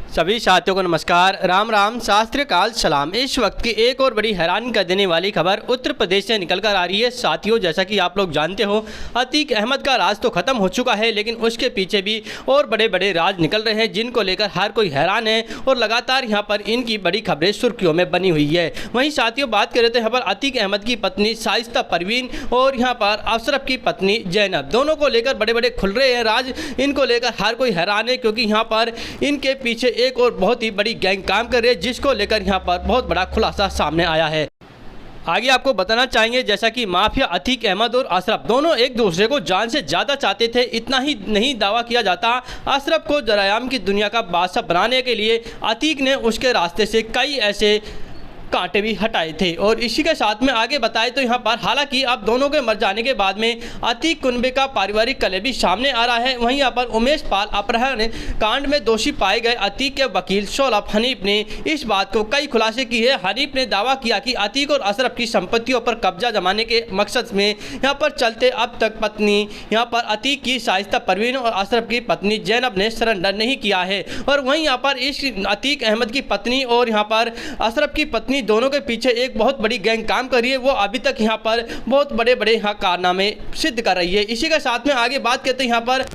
सभी साथियों को नमस्कार, राम राम, शास्त्र काल सलाम। इस वक्त की एक और बड़ी हैरान कर देने वाली खबर उत्तर प्रदेश से निकल कर आ रही है। साथियों, जैसा कि आप लोग जानते हो, अतीक अहमद का राज तो खत्म हो चुका है, लेकिन उसके पीछे भी और बड़े बड़े राज निकल रहे हैं जिनको लेकर हर कोई हैरान है और लगातार यहाँ पर इनकी बड़ी खबरें सुर्खियों में बनी हुई है। वहीं साथियों, बात करें तो यहाँ पर अतीक अहमद की पत्नी शाइस्ता परवीन और यहाँ पर अशरफ की पत्नी जैनब, दोनों को लेकर बड़े बड़े खुल रहे हैं राज। इनको लेकर हर कोई हैरान है क्योंकि यहाँ पर इनके पीछे एक और बहुत ही बड़ी गैंग काम कर रही है, जिसको लेकर यहाँ पर बहुत बड़ा खुलासा सामने आया है। आगे आपको बताना चाहेंगे, जैसा कि माफिया अतीक अहमद और अशरफ दोनों एक दूसरे को जान से ज़्यादा चाहते थे। इतना ही नहीं दावा किया जाता, अशरफ को जरायाम की दुनिया का बादशाह बनाने के लिए अतीक ने उसके रास्ते से कई ऐसे कांटे भी हटाए थे। और इसी के साथ में आगे बताए तो यहाँ पर हालांकि अब दोनों के मर जाने के बाद में अतीक कुनबे का पारिवारिक कलह भी सामने आ रहा है। वहीं यहाँ पर उमेश पाल अपहरण कांड में दोषी पाए गए अतीक के वकील शोलब हनीफ ने इस बात को कई खुलासे की है। हनीफ ने दावा किया कि अतीक और अशरफ की संपत्तियों पर कब्जा जमाने के मकसद में यहाँ पर चलते अब तक पत्नी यहाँ पर अतीक की शाइस्ता परवीन और अशरफ की पत्नी जैनब ने सरेंडर नहीं किया है। और वहीं यहाँ पर इस अतीक अहमद की पत्नी और यहाँ पर अशरफ की पत्नी दोनों के पीछे एक बहुत बड़ी गैंग काम कर रही है। वो अभी तक यहाँ पर बहुत बड़े बड़े यहाँ कारनामे सिद्ध कर रही है। इसी के साथ में आगे बात करते हैं यहाँ पर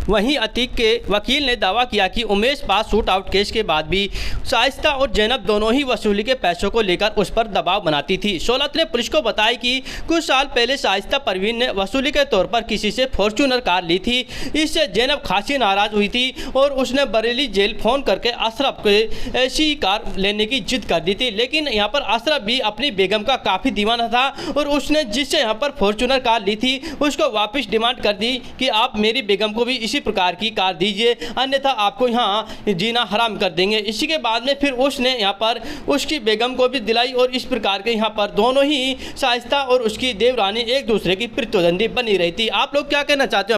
वहीं अतीक के वकील ने दावा किया कि उमेश पास शूट आउट केस के बाद भी शाइस्ता और जैनब दोनों ही वसूली के पैसों को लेकर उस पर दबाव बनाती थी। शोलत ने पुलिस को बताया कि कुछ साल पहले शाइस्ता परवीन ने वसूली के तौर पर किसी से फॉर्च्यूनर कार ली थी। इससे जैनब खासी नाराज हुई थी और उसने बरेली जेल फ़ोन करके अशरफ को ऐसी कार लेने की जिद कर दी थी। लेकिन यहाँ पर अशरफ भी अपनी बेगम का काफ़ी दीवाना था और उसने जिससे यहाँ पर फॉर्च्यूनर कार ली थी उसको वापस डिमांड कर दी कि आप मेरी बेगम को भी इसी प्रकार की कार दीजिए, अन्यथा आपको यहाँ जीना हराम कर देंगे। इसी के बाद में फिर उसने यहाँ पर उसकी बेगम को भी दिलाई और इस प्रकार के यहाँ पर दोनों ही शाइस्ता और उसकी देवरानी एक दूसरे की प्रतिद्वंदी बनी रही थी। आप लोग क्या कहना चाहते हो?